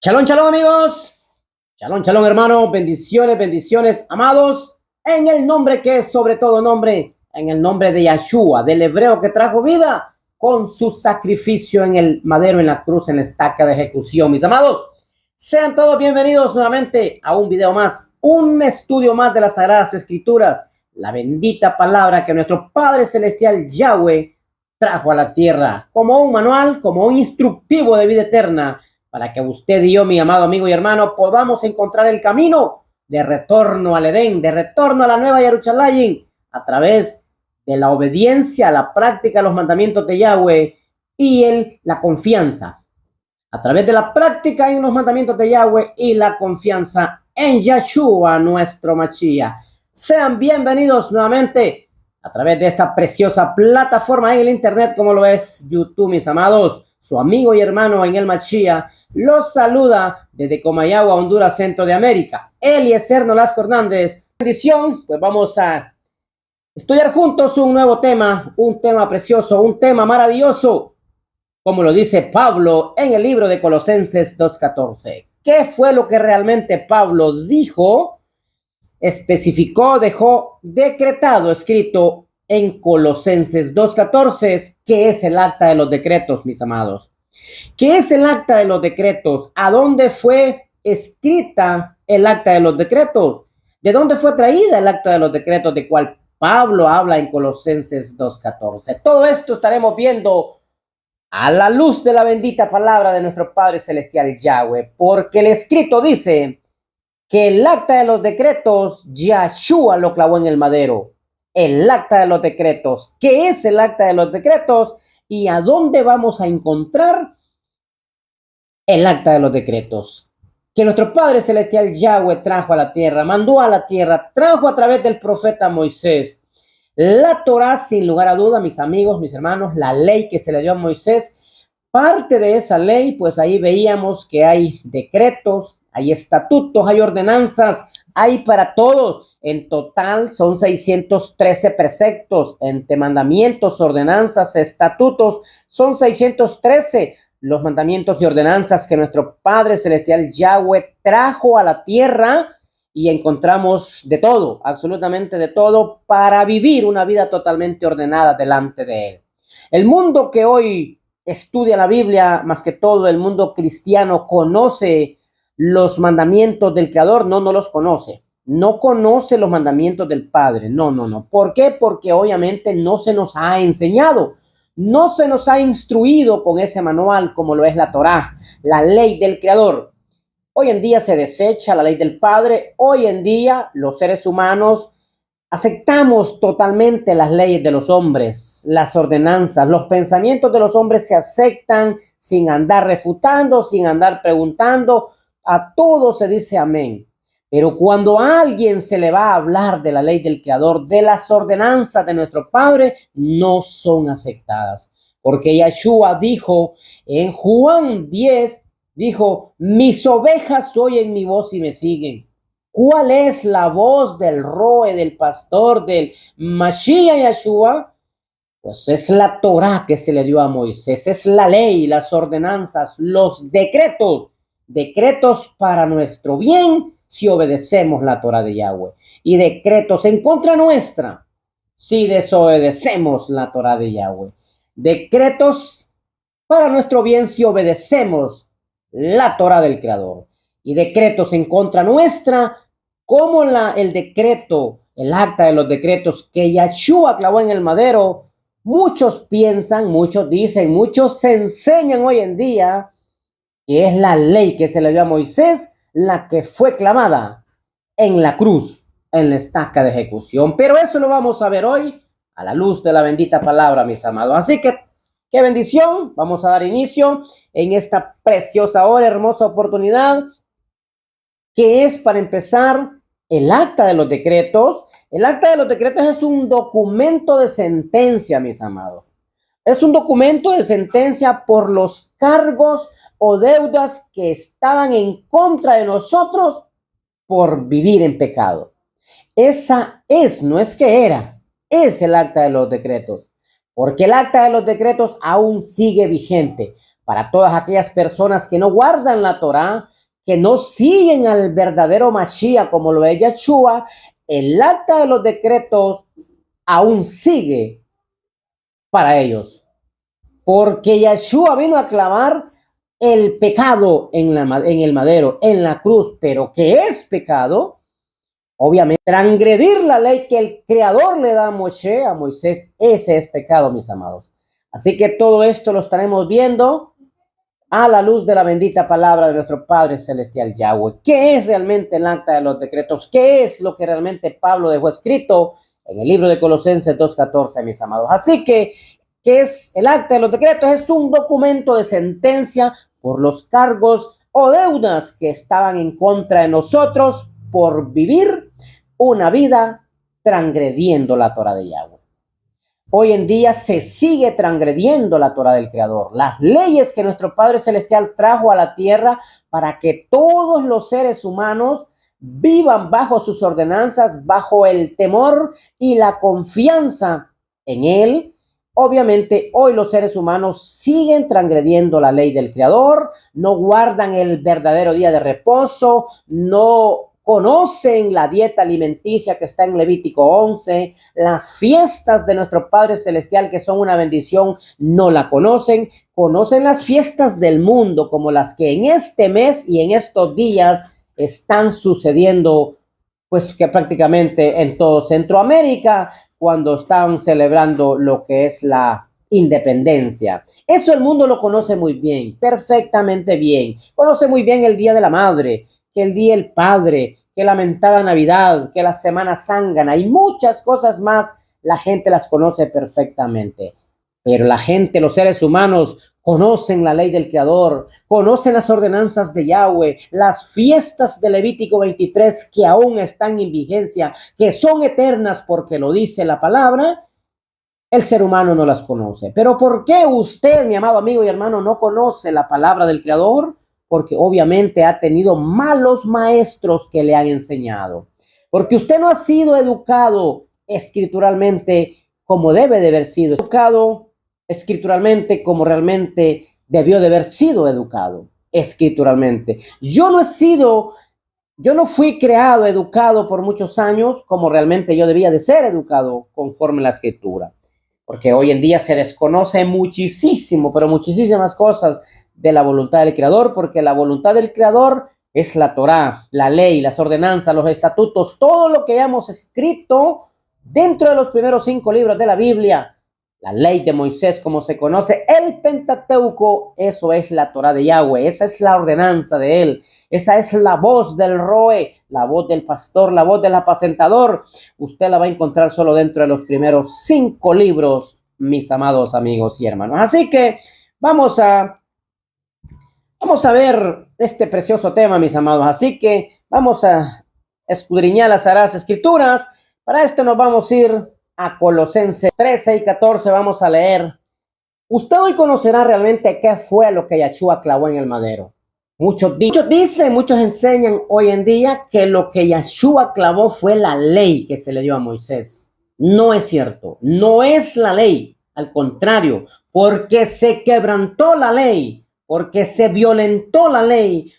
Shalom, shalom amigos, shalom, shalom hermanos, bendiciones, bendiciones amados, en el nombre que es sobre todo nombre, en el nombre de Yeshua, del hebreo que trajo vida con su sacrificio en el madero, en la cruz, en la estaca de ejecución. Mis amados, sean todos bienvenidos nuevamente a un video más, un estudio más de las Sagradas Escrituras, la bendita palabra que nuestro Padre Celestial Yahweh trajo a la tierra como un manual, como un instructivo de vida eterna, para que usted y yo, mi amado amigo y hermano, podamos encontrar el camino de retorno al Edén, de retorno a la nueva Jerusalén, a través de la obediencia, la práctica de los mandamientos de Yahweh y la confianza. A través de la práctica en los mandamientos de Yahweh y la confianza en Yeshua, nuestro Mashiach. Sean bienvenidos nuevamente a través de esta preciosa plataforma en el internet, como lo es YouTube, mis amados. Su amigo y hermano en el Mashiach los saluda desde Comayagua, Honduras, Centro de América. Eliezer Nolasco Hernández. Bendición, pues vamos a estudiar juntos un nuevo tema, un tema precioso, un tema maravilloso, como lo dice Pablo en el libro de Colosenses 2:14. ¿Qué fue lo que realmente Pablo dijo, especificó, dejó decretado, escrito en Colosenses 2:14, que es el acta de los decretos, mis amados? ¿Qué es el acta de los decretos? ¿A dónde fue escrita el acta de los decretos? ¿De dónde fue traída el acta de los decretos de cual Pablo habla en Colosenses 2:14? Todo esto estaremos viendo a la luz de la bendita palabra de nuestro Padre Celestial Yahweh, porque el escrito dice que el acta de los decretos, Yeshua lo clavó en el madero. El acta de los decretos. ¿Qué es el acta de los decretos? ¿Y a dónde vamos a encontrar el acta de los decretos? Que nuestro Padre Celestial Yahweh trajo a la tierra, mandó a la tierra, trajo a través del profeta Moisés. La Torá, sin lugar a duda, mis amigos, mis hermanos, la ley que se le dio a Moisés, parte de esa ley, pues ahí veíamos que hay decretos, hay estatutos, hay ordenanzas, hay para todos. En total son 613 preceptos, entre mandamientos, ordenanzas, estatutos, son 613 los mandamientos y ordenanzas que nuestro Padre Celestial Yahweh trajo a la tierra. Y encontramos de todo, absolutamente de todo, para vivir una vida totalmente ordenada delante de Él. El mundo que hoy estudia la Biblia, más que todo el mundo cristiano, conoce los mandamientos del Creador. No los conoce. No conoce los mandamientos del Padre. No. ¿Por qué? Porque obviamente no se nos ha enseñado. No se nos ha instruido con ese manual como lo es la Torá, la ley del Creador. Hoy en día se desecha la ley del Padre. Hoy en día los seres humanos aceptamos totalmente las leyes de los hombres, las ordenanzas, los pensamientos de los hombres se aceptan sin andar refutando, sin andar preguntando. A todo se dice amén. Pero cuando a alguien se le va a hablar de la ley del Creador, de las ordenanzas de nuestro Padre, no son aceptadas. Porque Yeshua dijo en Juan 10, dijo, mis ovejas oyen mi voz y me siguen. ¿Cuál es la voz del roe, del pastor, del Mashiach Yeshua? Pues es la Torá que se le dio a Moisés, es la ley, las ordenanzas, los decretos, decretos para nuestro bien si obedecemos la Torá de Yahweh, y decretos en contra nuestra si desobedecemos la Torá de Yahweh. Decretos para nuestro bien si obedecemos la Torá del Creador, y decretos en contra nuestra, como el decreto, el acta de los decretos que Yeshua clavó en el madero. Muchos piensan, muchos dicen, muchos se enseñan hoy en día que es la ley que se le dio a Moisés la que fue clavada en la cruz, en la estaca de ejecución. Pero eso lo vamos a ver hoy a la luz de la bendita palabra, mis amados. Así que qué bendición. Vamos a dar inicio en esta preciosa hora, hermosa oportunidad, que es para empezar el acta de los decretos. El acta de los decretos es un documento de sentencia, mis amados. Es un documento de sentencia por los cargos o deudas que estaban en contra de nosotros por vivir en pecado. Esa es, no es que era, es el acta de los decretos. Porque el acta de los decretos aún sigue vigente para todas aquellas personas que no guardan la Torá, que no siguen al verdadero Mashiach como lo es Yeshua, el acta de los decretos aún sigue para ellos. Porque Yeshua vino a clavar el pecado en el madero, en la cruz. Pero ¿qué es pecado? Obviamente, transgredir la ley que el Creador le da a Moisés, ese es pecado, mis amados. Así que todo esto lo estaremos viendo a la luz de la bendita palabra de nuestro Padre Celestial Yahweh. ¿Qué es realmente el acta de los decretos? ¿Qué es lo que realmente Pablo dejó escrito en el libro de Colosenses 2:14, mis amados? Así que, ¿qué es el acta de los decretos? Es un documento de sentencia por los cargos o deudas que estaban en contra de nosotros por vivir una vida transgrediendo la Torah de Yahweh. Hoy en día se sigue transgrediendo la Torah del Creador, las leyes que nuestro Padre Celestial trajo a la tierra para que todos los seres humanos vivan bajo sus ordenanzas, bajo el temor y la confianza en Él. Obviamente, hoy los seres humanos siguen transgrediendo la ley del Creador, no guardan el verdadero día de reposo, no conocen la dieta alimenticia que está en Levítico 11, las fiestas de nuestro Padre Celestial que son una bendición, no la conocen, conocen las fiestas del mundo como las que en este mes y en estos días están sucediendo, pues que prácticamente en todo Centroamérica, cuando están celebrando lo que es la independencia. Eso el mundo lo conoce muy bien, perfectamente bien. Conoce muy bien el Día de la Madre, que el Día del Padre, que la mentada Navidad, que la Semana Zángana y muchas cosas más, la gente las conoce perfectamente. Pero la gente, los seres humanos, conocen la ley del Creador, conocen las ordenanzas de Yahweh, las fiestas de Levítico 23 que aún están en vigencia, que son eternas porque lo dice la palabra. El ser humano no las conoce. Pero ¿por qué usted, mi amado amigo y hermano, no conoce la palabra del Creador? Porque obviamente ha tenido malos maestros que le han enseñado. Porque usted no ha sido educado escrituralmente como debe de haber sido educado escrituralmente como realmente debió de haber sido educado escrituralmente. Yo no fui creado, educado por muchos años como realmente yo debía de ser educado conforme a la escritura. Porque hoy en día se desconoce muchísimo, pero muchísimas cosas de la voluntad del Creador, porque la voluntad del Creador es la Torá, la ley, las ordenanzas, los estatutos, todo lo que hemos escrito dentro de los primeros 5 libros de la Biblia. La ley de Moisés, como se conoce, el Pentateuco, eso es la Torá de Yahweh, esa es la ordenanza de él, esa es la voz del roe, la voz del pastor, la voz del apacentador. Usted la va a encontrar solo dentro de los primeros 5 libros, mis amados amigos y hermanos. Así que vamos a ver este precioso tema, mis amados. Así que vamos a escudriñar las Sagradas Escrituras. Para esto nos vamos a ir a Colosenses 13 y 14, vamos a leer. Usted hoy conocerá realmente qué fue lo que Yeshua clavó en el madero. Muchos dicen, muchos enseñan hoy en día que lo que Yeshua clavó fue la ley que se le dio a Moisés. No es cierto, no es la ley, al contrario, porque se quebrantó la ley, porque se violentó la ley,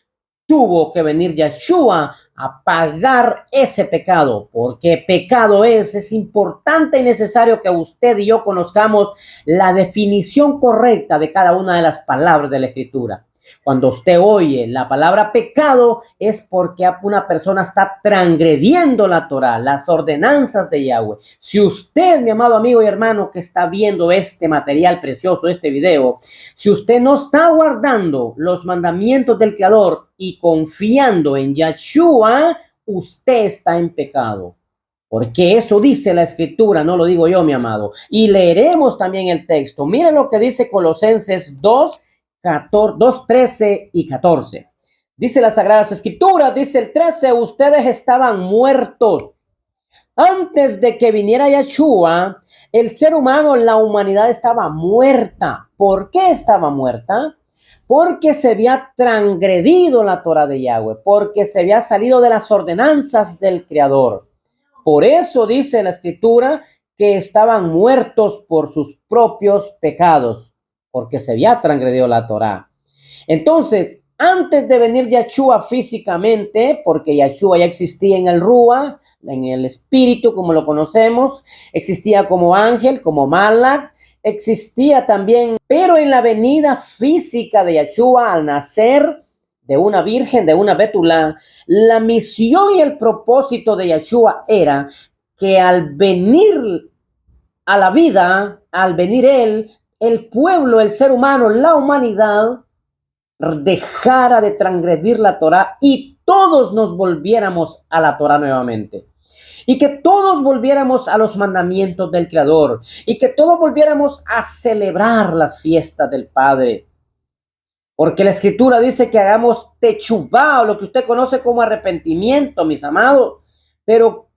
tuvo que venir Yeshua a pagar ese pecado, porque pecado es importante y necesario que usted y yo conozcamos la definición correcta de cada una de las palabras de la Escritura. Cuando usted oye la palabra pecado es porque una persona está transgrediendo la Torah, las ordenanzas de Yahweh. Si usted, mi amado amigo y hermano que está viendo este material precioso, este video, si usted no está guardando los mandamientos del Creador y confiando en Yeshua, usted está en pecado. Porque eso dice la Escritura, no lo digo yo, mi amado. Y leeremos también el texto. Miren lo que dice Colosenses 2, 13 y 14. Dice las Sagradas Escrituras, dice el 13, ustedes estaban muertos. Antes de que viniera Yeshua, el ser humano, la humanidad estaba muerta. ¿Por qué estaba muerta? Porque se había transgredido la Torah de Yahweh, porque se había salido de las ordenanzas del Creador. Por eso dice la Escritura que estaban muertos por sus propios pecados, porque se había transgredido la Torah. Entonces, Antes de venir Yeshua físicamente, porque Yeshua ya existía en el Rúa, en el espíritu como lo conocemos, existía como ángel, como Malach, existía también, pero en la venida física de Yeshua al nacer de una virgen, de una Betulá, la misión y el propósito de Yeshua era que al venir a la vida, al venir él, el pueblo, el ser humano, la humanidad, dejara de transgredir la Torá y todos nos volviéramos a la Torá nuevamente. Y que todos volviéramos a los mandamientos del Creador. Y que todos volviéramos a celebrar las fiestas del Padre. Porque la Escritura dice que hagamos techubá, o lo que usted conoce como arrepentimiento, mis amados. Pero,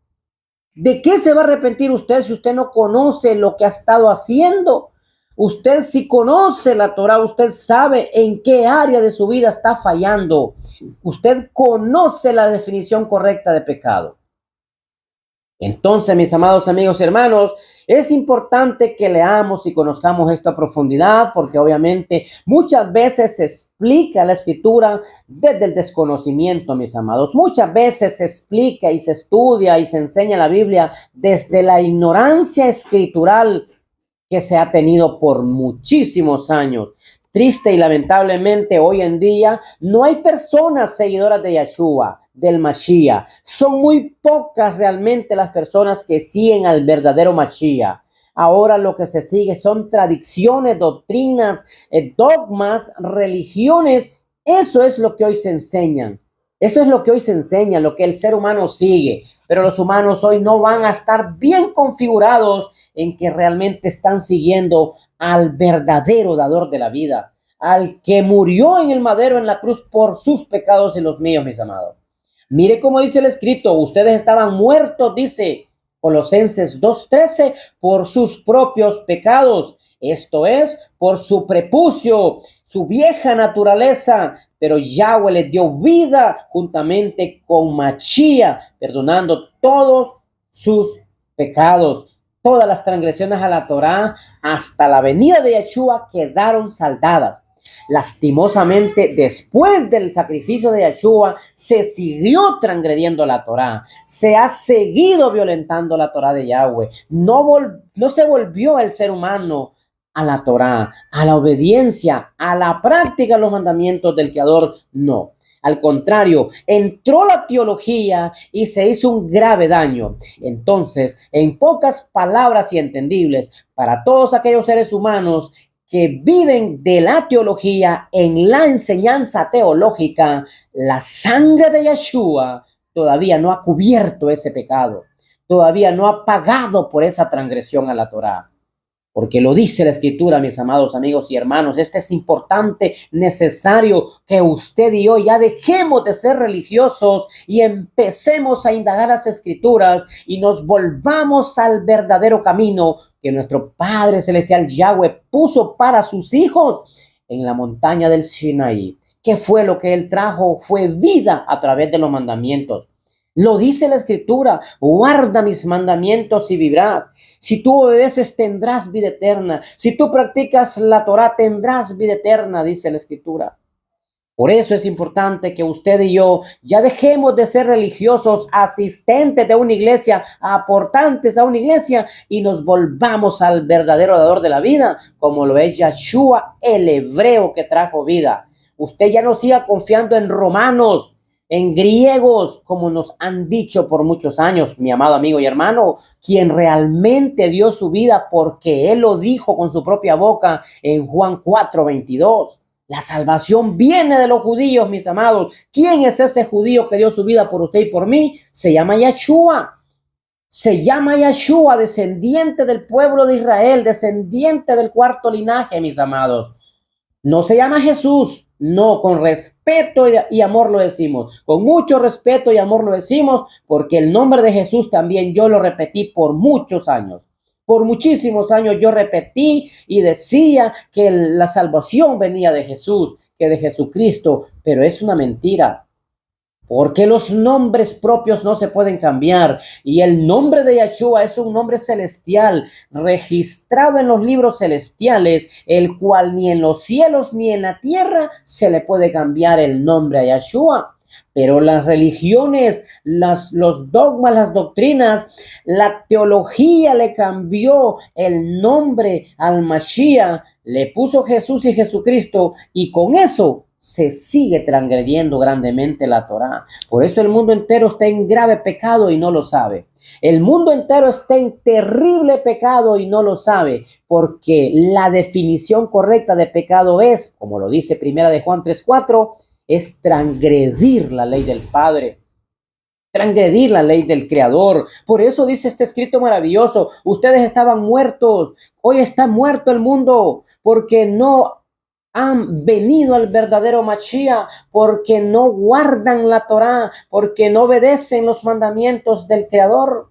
¿de qué se va a arrepentir usted si usted no conoce lo que ha estado haciendo? Usted si conoce la Torá, usted sabe en qué área de su vida está fallando. Usted conoce la definición correcta de pecado. Entonces, mis amados amigos y hermanos, es importante que leamos y conozcamos esto a profundidad, porque obviamente muchas veces se explica la Escritura desde el desconocimiento, mis amados. Muchas veces se explica y se estudia y se enseña la Biblia desde la ignorancia escritural que se ha tenido por muchísimos años. Triste y lamentablemente hoy en día no hay personas seguidoras de Yeshua, del Mashiach. Son muy pocas realmente las personas que siguen al verdadero Mashiach. Ahora lo que se sigue son tradiciones, doctrinas, dogmas, religiones. Eso es lo que hoy se enseñan. Eso es lo que hoy se enseña, lo que el ser humano sigue. Pero los humanos hoy no van a estar bien configurados en que realmente están siguiendo al verdadero dador de la vida, al que murió en el madero, en la cruz, por sus pecados y los míos, mis amados. Mire cómo dice el escrito, ustedes estaban muertos, dice Colosenses 2:13, por sus propios pecados, esto es, por su prepucio, su vieja naturaleza, pero Yahweh les dio vida juntamente con Mashiach, perdonando todos sus pecados. Todas las transgresiones a la Torá hasta la venida de Yeshua quedaron saldadas. Lastimosamente, después del sacrificio de Yeshua, se siguió transgrediendo la Torá. Se ha seguido violentando la Torá de Yahweh. No se volvió el ser humano a la Torá, a la obediencia, a la práctica de los mandamientos del Creador. No. Al contrario, entró la teología y se hizo un grave daño. Entonces, en pocas palabras y entendibles, para todos aquellos seres humanos que viven de la teología en la enseñanza teológica, la sangre de Yeshua todavía no ha cubierto ese pecado, todavía no ha pagado por esa transgresión a la Torá. Porque lo dice la Escritura, mis amados amigos y hermanos. Este es importante, necesario que usted y yo ya dejemos de ser religiosos y empecemos a indagar las Escrituras y nos volvamos al verdadero camino que nuestro Padre Celestial Yahweh puso para sus hijos en la montaña del Sinaí. ¿Qué fue lo que Él trajo? Fue vida a través de los mandamientos. Lo dice la Escritura, guarda mis mandamientos y vivirás. Si tú obedeces, tendrás vida eterna. Si tú practicas la Torá, tendrás vida eterna, dice la Escritura. Por eso es importante que usted y yo ya dejemos de ser religiosos, asistentes de una iglesia, aportantes a una iglesia, y nos volvamos al verdadero dador de la vida, como lo es Yeshua, el hebreo que trajo vida. Usted ya no siga confiando en romanos, en griegos, como nos han dicho por muchos años, mi amado amigo y hermano, quien realmente dio su vida porque Él lo dijo con su propia boca en Juan 4:22. La salvación viene de los judíos, mis amados. ¿Quién es ese judío que dio su vida por usted y por mí? Se llama Yeshua. Se llama Yeshua, descendiente del pueblo de Israel, descendiente del cuarto linaje, mis amados. No se llama Jesús, no, con respeto y amor lo decimos, con mucho respeto y amor lo decimos, porque el nombre de Jesús también yo lo repetí por muchos años. Por muchísimos años yo repetí y decía que la salvación venía de Jesús, que de Jesucristo, pero es una mentira. porque los nombres propios no se pueden cambiar. Y el nombre de Yeshua es un nombre celestial, registrado en los libros celestiales, el cual ni en los cielos ni en la tierra se le puede cambiar el nombre a Yeshua. Pero las religiones, los dogmas, las doctrinas, la teología le cambió el nombre al Mashiach, le puso Jesús y Jesucristo, y con eso se sigue transgrediendo grandemente la Torá. Por eso el mundo entero está en grave pecado y no lo sabe. El mundo entero está en terrible pecado y no lo sabe, porque la definición correcta de pecado es, como lo dice Primera de Juan 3:4, es transgredir la ley del Padre, transgredir la ley del Creador. Por eso dice este escrito maravilloso: ustedes estaban muertos, hoy está muerto el mundo, porque no han venido al verdadero Mashiach, porque no guardan la Torá, porque no obedecen los mandamientos del Creador.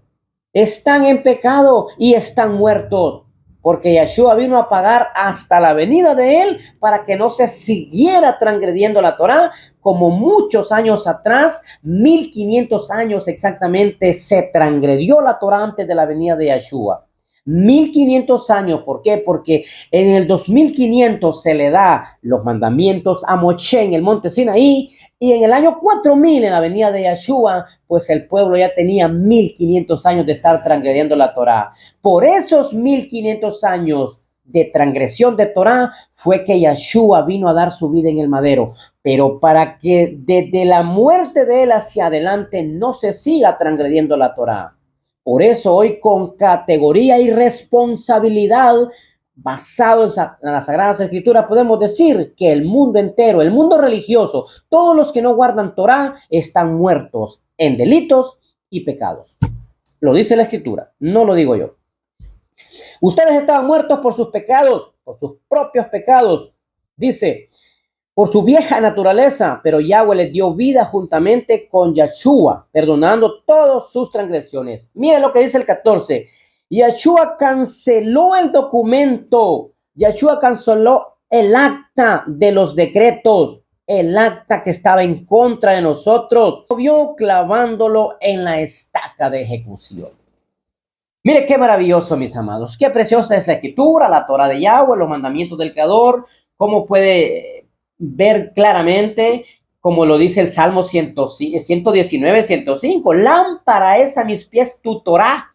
Están en pecado y están muertos, porque Yeshua vino a pagar hasta la venida de él para que no se siguiera transgrediendo la Torá, como muchos años atrás, 1500 años exactamente, se transgredió la Torá antes de la venida de Yeshua. 1500 años, ¿por qué? Porque en el 2500 se le da los mandamientos a Moshe en el monte Sinaí, y en el año 4000 en la venida de Yeshua, pues el pueblo ya tenía 1500 años de estar transgrediendo la Torá. Por esos 1500 años de transgresión de Torá fue que Yeshua vino a dar su vida en el madero, pero para que desde la muerte de él hacia adelante no se siga transgrediendo la Torá. Por eso hoy, con categoría y responsabilidad, basado en las Sagradas Escrituras, podemos decir que el mundo entero, el mundo religioso, todos los que no guardan Torá están muertos en delitos y pecados. Lo dice la Escritura, no lo digo yo. Ustedes estaban muertos por sus pecados, por sus propios pecados. Dice, por su vieja naturaleza, pero Yahweh les dio vida juntamente con Yeshua, perdonando todas sus transgresiones. Miren lo que dice el 14. Yeshua canceló el documento. Yeshua canceló el acta de los decretos, el acta que estaba en contra de nosotros. Lo vio clavándolo en la estaca de ejecución. Mire qué maravilloso, mis amados. Qué preciosa es la Escritura, la Torah de Yahweh, los mandamientos del Creador. Cómo puede ver claramente, como lo dice el Salmo 119, 105. Lámpara es a mis pies tu Torah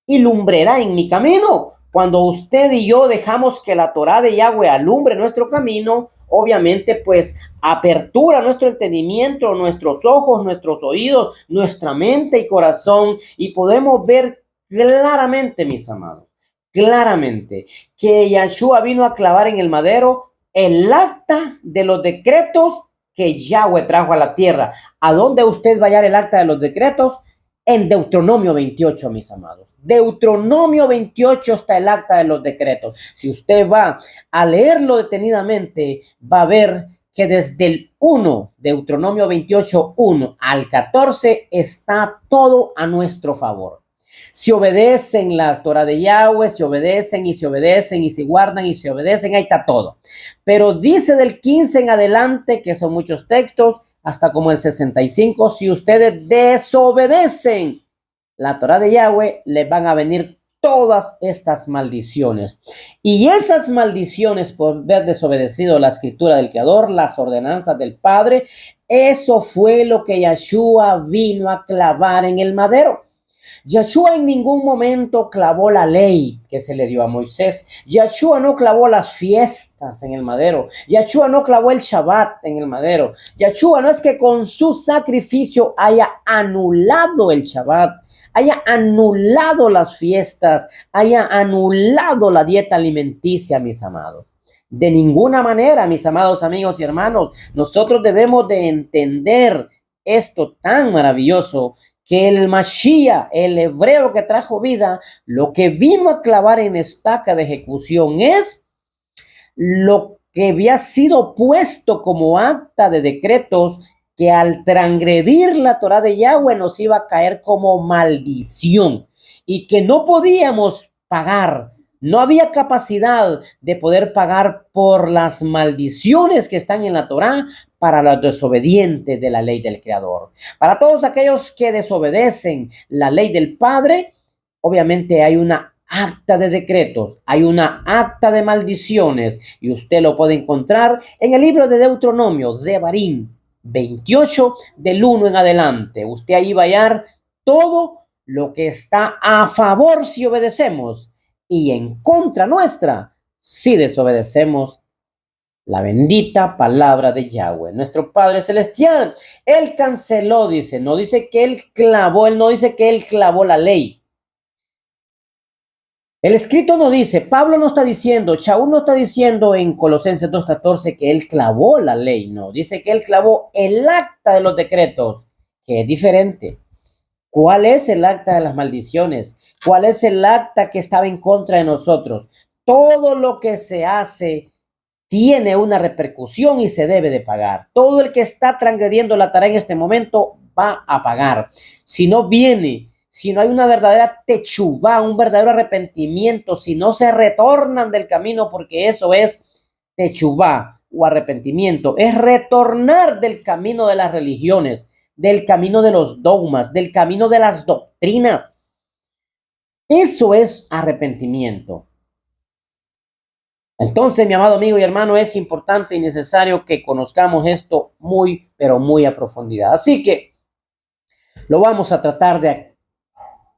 y lumbrera en mi camino. Cuando usted y yo dejamos que la Torah de Yahweh alumbre nuestro camino, obviamente pues apertura nuestro entendimiento, nuestros ojos, nuestros oídos, nuestra mente y corazón, y podemos ver claramente, mis amados, claramente que Yeshua vino a clavar en el madero el acta de los decretos que Yahweh trajo a la tierra. ¿A dónde usted va a hallar el acta de los decretos? En Deuteronomio 28, mis amados. Deuteronomio 28 está el acta de los decretos. Si usted va a leerlo detenidamente, va a ver que desde el 1, Deuteronomio 28, 1 al 14, está todo a nuestro favor. Si obedecen la Torah de Yahweh, si obedecen y si guardan y si obedecen, ahí está todo. Pero dice del 15 en adelante, que son muchos textos, hasta como el 65, si ustedes desobedecen la Torah de Yahweh, les van a venir todas estas maldiciones. Y esas maldiciones por haber desobedecido la escritura del Creador, las ordenanzas del Padre, eso fue lo que Yeshua vino a clavar en el madero. Yeshua en ningún momento clavó la ley que se le dio a Moisés. Yeshua no clavó las fiestas en el madero. Yeshua no clavó el Shabbat en el madero. Yeshua no es que con su sacrificio haya anulado el Shabbat, haya anulado las fiestas, haya anulado la dieta alimenticia, mis amados. De ninguna manera, mis amados amigos y hermanos, nosotros debemos de entender esto tan maravilloso, que el Mashiach, el hebreo que trajo vida, lo que vino a clavar en estaca de ejecución es lo que había sido puesto como acta de decretos, que al transgredir la Torah de Yahweh nos iba a caer como maldición y que no podíamos pagar. No había capacidad de poder pagar por las maldiciones que están en la Torá para los desobedientes de la ley del Creador. Para todos aquellos que desobedecen la ley del Padre, obviamente hay una acta de decretos, hay una acta de maldiciones, y usted lo puede encontrar en el libro de Deuteronomio, Devarim 28, del 1 en adelante. Usted ahí va a hallar todo lo que está a favor si obedecemos y en contra nuestra si desobedecemos la bendita palabra de Yahweh, nuestro Padre Celestial. Él canceló, dice, no dice que él clavó, él no dice que él clavó la ley. El escrito no dice, Pablo no está diciendo, Shaul no está diciendo en Colosenses 2:14 que él clavó la ley, no, dice que él clavó el acta de los decretos, que es diferente. ¿Cuál es el acta de las maldiciones? ¿Cuál es el acta que estaba en contra de nosotros? Todo lo que se hace tiene una repercusión y se debe de pagar. Todo el que está transgrediendo la tarea en este momento va a pagar. Si no viene, si no hay una verdadera techuvá, un verdadero arrepentimiento, si no se retornan del camino, porque eso es techuvá o arrepentimiento, es retornar del camino de las religiones, del camino de los dogmas, del camino de las doctrinas. Eso es arrepentimiento. Entonces, mi amado amigo y hermano, es importante y necesario que conozcamos esto muy, pero muy a profundidad. Así que lo vamos a tratar de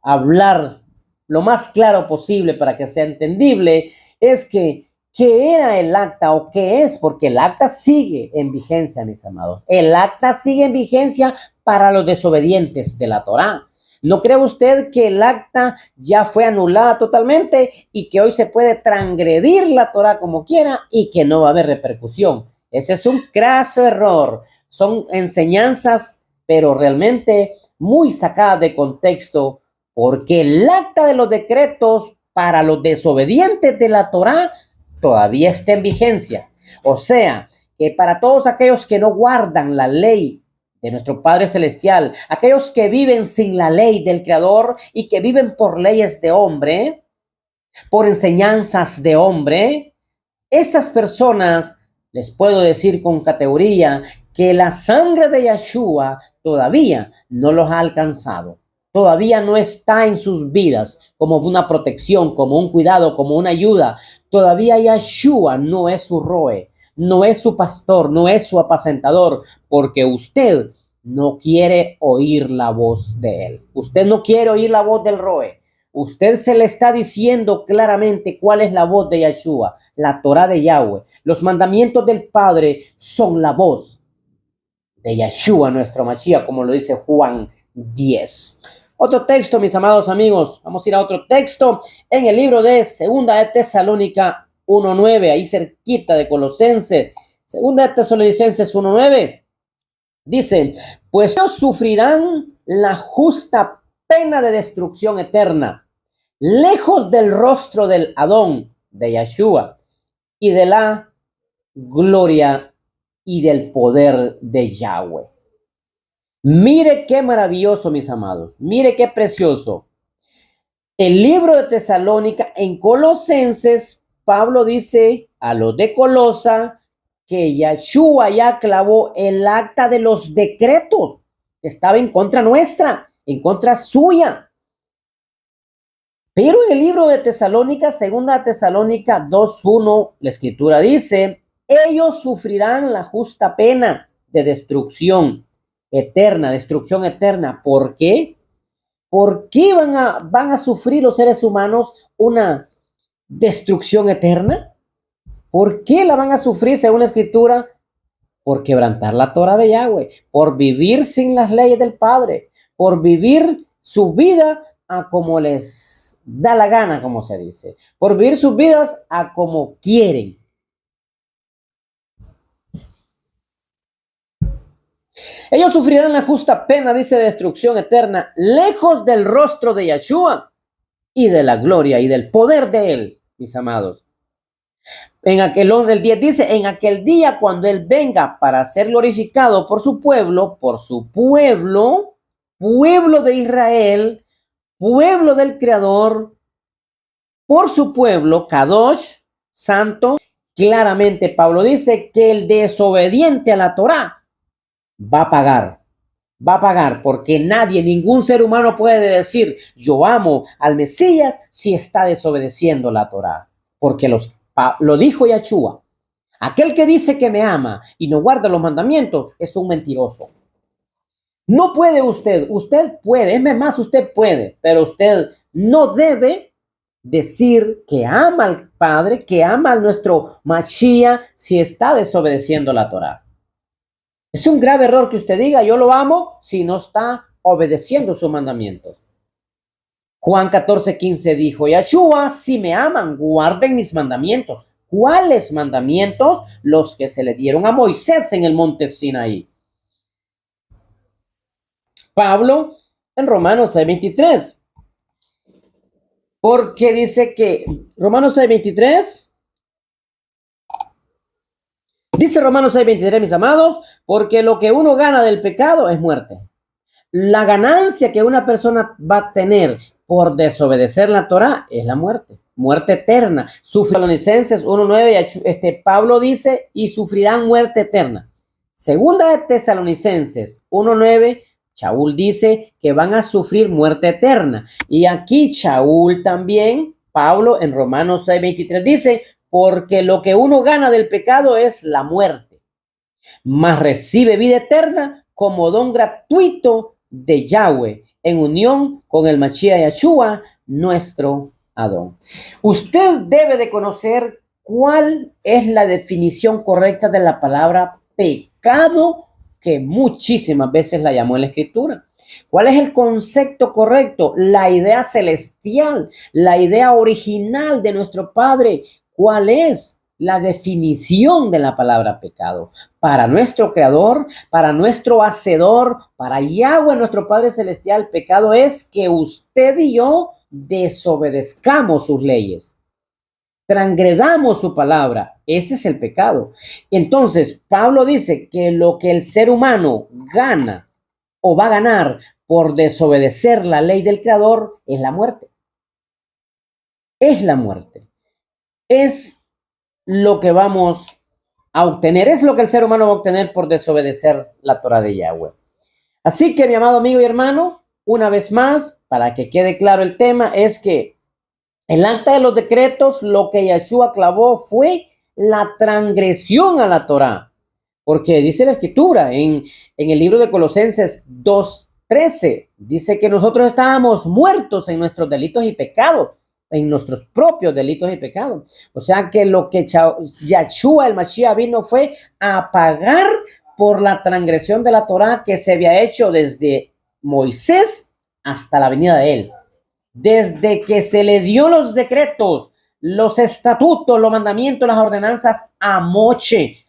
hablar lo más claro posible para que sea entendible. Es que, ¿qué era el acta o qué es? Porque el acta sigue en vigencia, mis amados. El acta sigue en vigencia para los desobedientes de la Torá. ¿No cree usted que el acta ya fue anulada totalmente y que hoy se puede transgredir la Torá como quiera y que no va a haber repercusión? Ese es un craso error. Son enseñanzas, pero realmente muy sacadas de contexto, porque el acta de los decretos para los desobedientes de la Torá todavía está en vigencia. O sea, que para todos aquellos que no guardan la ley de nuestro Padre Celestial, aquellos que viven sin la ley del Creador y que viven por leyes de hombre, por enseñanzas de hombre, estas personas, les puedo decir con categoría que la sangre de Yeshua todavía no los ha alcanzado. Todavía no está en sus vidas como una protección, como un cuidado, como una ayuda. Todavía Yeshua no es su roe, no es su pastor, no es su apacentador, porque usted no quiere oír la voz de él. Usted no quiere oír la voz del roe. Usted se le está diciendo claramente cuál es la voz de Yeshua, la Torá de Yahweh. Los mandamientos del Padre son la voz de Yeshua, nuestro Mashiach, como lo dice Juan 10. Otro texto, mis amados amigos, vamos a ir a otro texto en el libro de Segunda de Tesalónica 1:9, ahí cerquita de Colosenses. Segunda de Tesalonicenses 1:9 dice, pues ellos sufrirán la justa pena de destrucción eterna, lejos del rostro del Adón, de Yeshua, y de la gloria y del poder de Yahweh. Mire qué maravilloso, mis amados. Mire qué precioso. El libro de Tesalónica, en Colosenses, Pablo dice a los de Colosa que Yeshua ya clavó el acta de los decretos que estaba en contra nuestra, en contra suya. Pero en el libro de Tesalónica, segunda Tesalónica 2:1, la escritura dice, ellos sufrirán la justa pena de destrucción eterna, destrucción eterna. ¿Por qué? ¿Por qué van a sufrir los seres humanos una destrucción eterna? ¿Por qué la van a sufrir según la escritura? Por quebrantar la Torá de Yahweh, por vivir sin las leyes del Padre, por vivir su vida a como les da la gana, como se dice, por vivir sus vidas a como quieren. Ellos sufrirán la justa pena, dice, de destrucción eterna, lejos del rostro de Yeshua y de la gloria y del poder de él, mis amados. El 10 dice, en aquel día cuando él venga para ser glorificado por su pueblo, pueblo de Israel, pueblo del Creador, por su pueblo, Kadosh, santo, Claramente Pablo dice que el desobediente a la Torá va a pagar. Va a pagar porque nadie, ningún ser humano puede decir yo amo al Mesías si está desobedeciendo la Torá. Porque lo dijo Yahshua. Aquel que dice que me ama y no guarda los mandamientos es un mentiroso. No puede usted puede, es más, usted puede, pero usted no debe decir que ama al Padre, que ama a nuestro Mashiach si está desobedeciendo la Torá. Es un grave error que usted diga yo lo amo si no está obedeciendo sus mandamientos. Juan 14:15 dijo Yahshua, si me aman, guarden mis mandamientos. ¿Cuáles mandamientos? Los que se le dieron a Moisés en el monte Sinaí. Pablo en Romanos 6:23. Porque dice que Romanos 6:23. Dice Romanos 6:23, mis amados, porque lo que uno gana del pecado es muerte. La ganancia que una persona va a tener por desobedecer la Torá es la muerte, muerte eterna. Tesalonicenses 1:9, Pablo dice, y sufrirán muerte eterna. Segunda de Tesalonicenses 1:9, Shaul dice que van a sufrir muerte eterna. Y aquí Shaul también, Pablo en Romanos 6:23 dice, porque lo que uno gana del pecado es la muerte, mas recibe vida eterna como don gratuito de Yahweh en unión con el Mashiach Yahshua, nuestro Adón. Usted debe de conocer cuál es la definición correcta de la palabra pecado, que muchísimas veces la llamó en la Escritura. ¿Cuál es el concepto correcto? La idea celestial, la idea original de nuestro Padre. ¿Cuál es la definición de la palabra pecado? Para nuestro Creador, para nuestro Hacedor, para Yahweh, nuestro Padre Celestial, pecado es que usted y yo desobedezcamos sus leyes, transgredamos su palabra. Ese es el pecado. Entonces, Pablo dice que lo que el ser humano gana o va a ganar por desobedecer la ley del Creador es la muerte. Es la muerte. Es lo que vamos a obtener, es lo que el ser humano va a obtener por desobedecer la Torah de Yahweh. Así que, mi amado amigo y hermano, una vez más, para que quede claro el tema, es que el acta de los decretos, lo que Yahshua clavó fue la transgresión a la Torah. Porque dice la Escritura en el libro de Colosenses 2:13, dice que nosotros estábamos muertos en nuestros delitos y pecados, en nuestros propios delitos y pecados. O sea que lo que Yahshua el Mashiach vino fue a pagar por la transgresión de la Torá que se había hecho desde Moisés hasta la venida de él. Desde que se le dio los decretos, los estatutos, los mandamientos, las ordenanzas a Moisés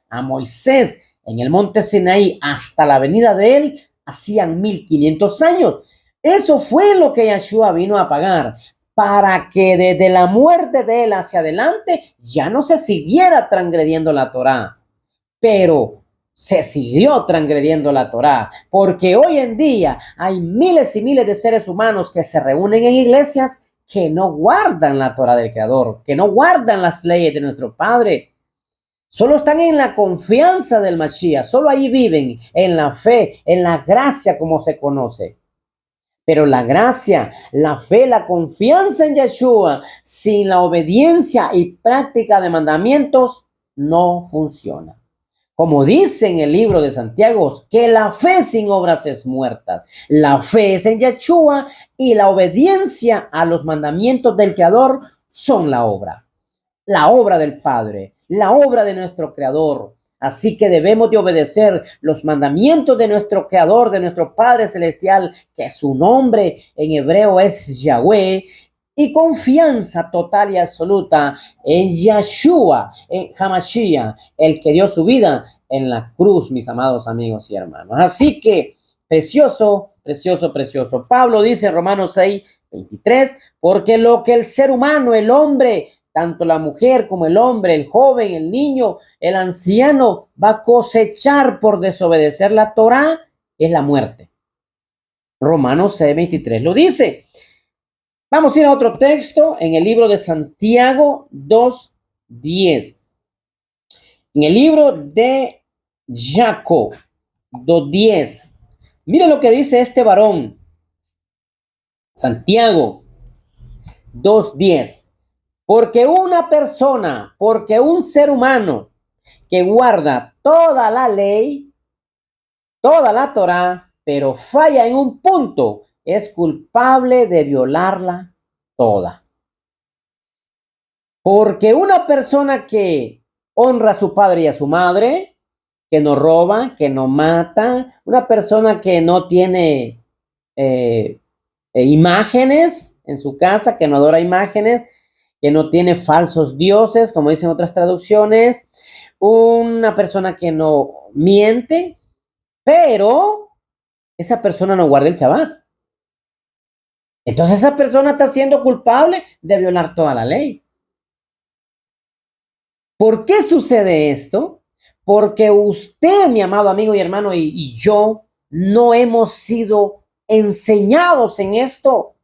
en el monte Sinaí hasta la venida de él, hacían 1500 años. Eso fue lo que Yahshua vino a pagar, para que desde la muerte de él hacia adelante ya no se siguiera transgrediendo la Torá. Pero se siguió transgrediendo la Torá, porque hoy en día hay miles y miles de seres humanos que se reúnen en iglesias que no guardan la Torá del Creador, que no guardan las leyes de nuestro Padre. Solo están en la confianza del Mashiach, solo ahí viven, en la fe, en la gracia como se conoce. Pero la gracia, la fe, la confianza en Yahshua, sin la obediencia y práctica de mandamientos, no funciona. Como dice en el libro de Santiago, que la fe sin obras es muerta. La fe es en Yahshua y la obediencia a los mandamientos del Creador son la obra del Padre, la obra de nuestro Creador. Así que debemos de obedecer los mandamientos de nuestro Creador, de nuestro Padre Celestial, que su nombre en hebreo es Yahweh, y confianza total y absoluta en Yahshua, en Hamashiach, el que dio su vida en la cruz, mis amados amigos y hermanos. Así que, precioso, precioso, precioso. Pablo dice en Romanos 6:23, porque lo que el ser humano, el hombre, tanto la mujer como el hombre, el joven, el niño, el anciano, va a cosechar por desobedecer la Torá, es la muerte. Romanos 6:23 lo dice. Vamos a ir a otro texto en el libro de Santiago 2:10. En el libro de Jacob 2:10. Mire lo que dice este varón. Santiago 2:10. Porque una persona, porque un ser humano que guarda toda la ley, toda la Torá, pero falla en un punto, es culpable de violarla toda. Porque una persona que honra a su padre y a su madre, que no roba, que no mata, una persona que no tiene imágenes en su casa, que no adora imágenes, que no tiene falsos dioses, como dicen otras traducciones, una persona que no miente, pero esa persona no guarda el Shabbat. Entonces esa persona está siendo culpable de violar toda la ley. ¿Por qué sucede esto? Porque usted, mi amado amigo y hermano, y yo no hemos sido enseñados en esto.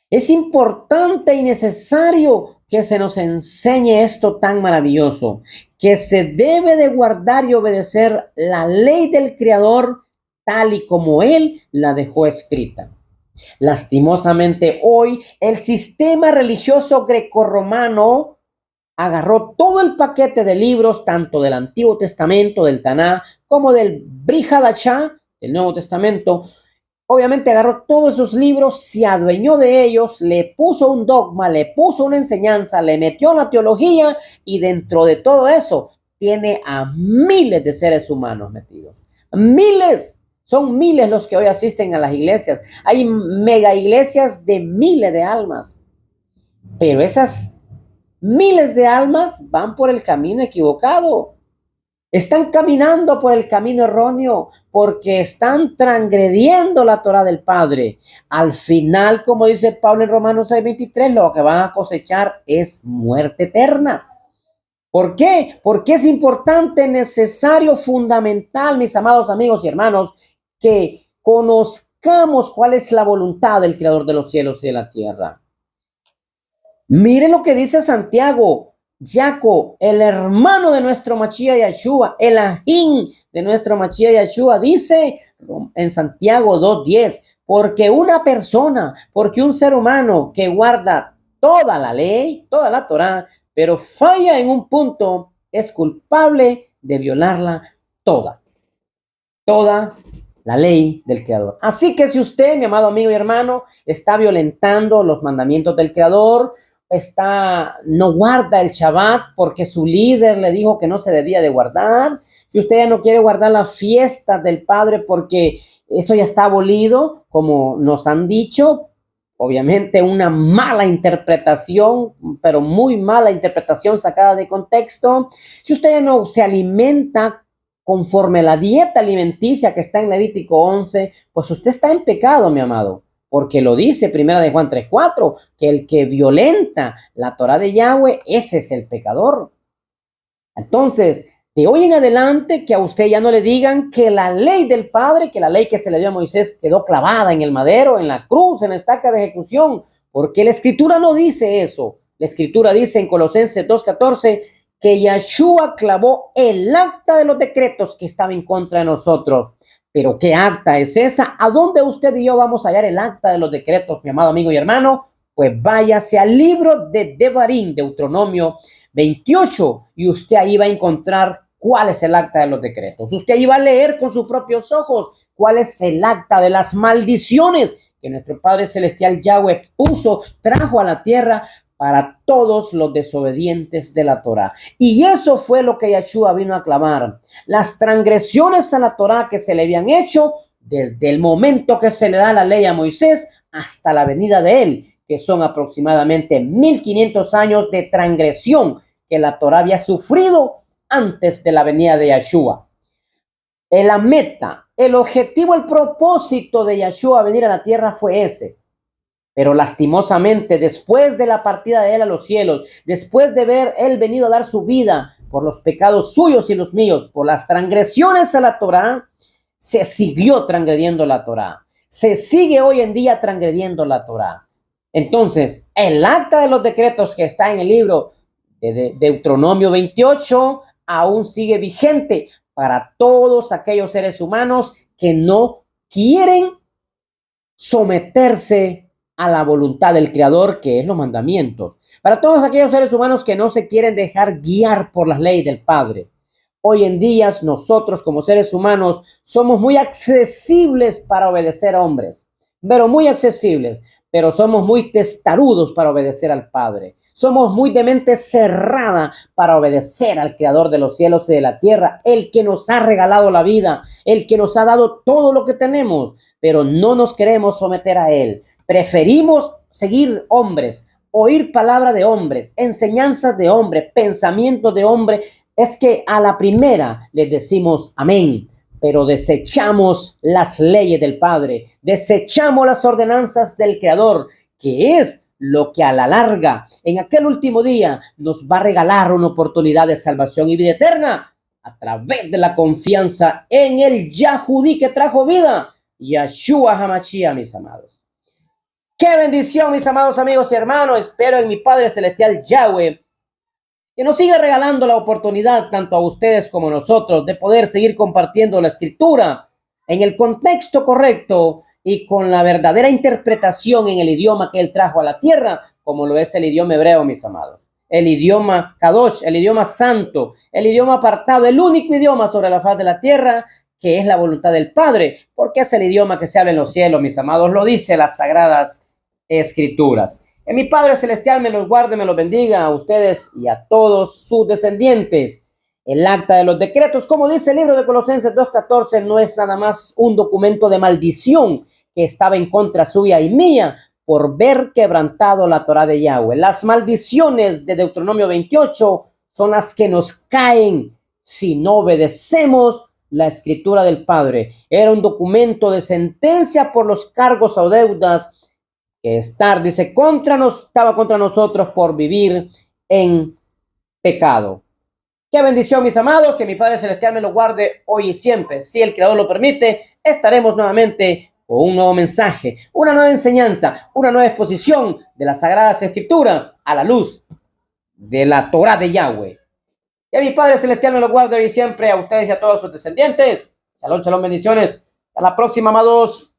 Es importante y necesario que se nos enseñe esto tan maravilloso, que se debe de guardar y obedecer la ley del Creador tal y como Él la dejó escrita. Lastimosamente hoy el sistema religioso grecorromano agarró todo el paquete de libros, tanto del Antiguo Testamento, del Taná, como del Brit Hadashah, del Nuevo Testamento. Obviamente agarró todos esos libros, se adueñó de ellos, le puso un dogma, le puso una enseñanza, le metió la teología y dentro de todo eso tiene a miles de seres humanos metidos. Miles. Son miles los que hoy asisten a las iglesias. Hay mega iglesias de miles de almas. Pero esas miles de almas van por el camino equivocado. Están caminando por el camino erróneo porque están transgrediendo la Torá del Padre. Al final, como dice Pablo en Romanos 6:23, lo que van a cosechar es muerte eterna. ¿Por qué? Porque es importante, necesario, fundamental, mis amados amigos y hermanos, que conozcamos cuál es la voluntad del Creador de los cielos y de la tierra. Mire lo que dice Santiago, Jacob, el hermano de nuestro Mashiach Yeshua, el ajín de nuestro Mashiach Yeshua, dice en Santiago 2:10, porque una persona, porque un ser humano que guarda toda la ley, toda la Torá, pero falla en un punto, es culpable de violarla toda la ley del Creador. Así que si usted, mi amado amigo y hermano, está violentando los mandamientos del Creador, no guarda el Shabbat porque su líder le dijo que no se debía de guardar, si usted ya no quiere guardar las fiestas del Padre porque eso ya está abolido, como nos han dicho, obviamente una mala interpretación, pero muy mala interpretación sacada de contexto, si usted ya no se alimenta conforme a la dieta alimenticia que está en Levítico 11, pues usted está en pecado, mi amado. Porque lo dice Primera de Juan 3:4, que el que violenta la Torá de Yahweh, ese es el pecador. Entonces, de hoy en adelante, que a usted ya no le digan que la ley del Padre, que la ley que se le dio a Moisés quedó clavada en el madero, en la cruz, en la estaca de ejecución, porque la Escritura no dice eso. La Escritura dice en Colosenses 2:14 que Yeshua clavó el acta de los decretos que estaba en contra de nosotros. Pero ¿qué acta es esa? ¿A dónde usted y yo vamos a hallar el acta de los decretos, mi amado amigo y hermano? Pues váyase al libro de Devarim, Deuteronomio 28, y usted ahí va a encontrar cuál es el acta de los decretos. Usted ahí va a leer con sus propios ojos cuál es el acta de las maldiciones que nuestro Padre Celestial Yahweh trajo a la tierra para todos los desobedientes de la Torá. Y eso fue lo que Yeshua vino a clamar. Las transgresiones a la Torá que se le habían hecho desde el momento que se le da la ley a Moisés hasta la venida de él, que son aproximadamente 1500 años de transgresión que la Torá había sufrido antes de la venida de Yeshua. La meta, el objetivo, el propósito de Yeshua a venir a la tierra fue ese. Pero lastimosamente, después de la partida de él a los cielos, después de ver él venido a dar su vida por los pecados suyos y los míos, por las transgresiones a la Torá, se siguió transgrediendo la Torá. Se sigue hoy en día transgrediendo la Torá. Entonces, el acta de los decretos que está en el libro de Deuteronomio 28 aún sigue vigente para todos aquellos seres humanos que no quieren someterse a la voluntad del Creador, que es los mandamientos. Para todos aquellos seres humanos que no se quieren dejar guiar por las leyes del Padre. Hoy en día nosotros como seres humanos somos muy accesibles para obedecer a hombres, pero muy accesibles, pero somos muy testarudos para obedecer al Padre. Somos muy de mente cerrada para obedecer al Creador de los cielos y de la tierra, el que nos ha regalado la vida, el que nos ha dado todo lo que tenemos, pero no nos queremos someter a Él. Preferimos seguir hombres, oír palabra de hombres, enseñanzas de hombres, pensamientos de hombres. Es que a la primera les decimos amén, pero desechamos las leyes del Padre, desechamos las ordenanzas del Creador, que es lo que a la larga, en aquel último día, nos va a regalar una oportunidad de salvación y vida eterna a través de la confianza en el Yahudí que trajo vida, Yahshua HaMashiach, mis amados. ¡Qué bendición, mis amados amigos y hermanos! Espero en mi Padre Celestial Yahweh que nos siga regalando la oportunidad, tanto a ustedes como a nosotros, de poder seguir compartiendo la Escritura en el contexto correcto y con la verdadera interpretación en el idioma que Él trajo a la tierra, como lo es el idioma hebreo, mis amados. El idioma Kadosh, el idioma santo, el idioma apartado, el único idioma sobre la faz de la tierra, que es la voluntad del Padre, porque es el idioma que se habla en los cielos, mis amados, lo dice las Sagradas Escrituras. Que mi Padre Celestial me los guarde, me los bendiga a ustedes y a todos sus descendientes. El acta de los decretos, como dice el libro de Colosenses 2:14, no es nada más un documento de maldición que estaba en contra suya y mía por ver quebrantado la Torá de Yahweh. Las maldiciones de Deuteronomio 28 son las que nos caen si no obedecemos la escritura del Padre. Era un documento de sentencia por los cargos o deudas que dice, estaba contra nosotros por vivir en pecado. Qué bendición, mis amados, que mi Padre Celestial me lo guarde hoy y siempre. Si el Creador lo permite, estaremos nuevamente con un nuevo mensaje, una nueva enseñanza, una nueva exposición de las Sagradas Escrituras a la luz de la Torá de Yahweh. Que mi Padre Celestial me lo guarde hoy y siempre, a ustedes y a todos sus descendientes. Shalom, shalom, bendiciones. Hasta la próxima, amados.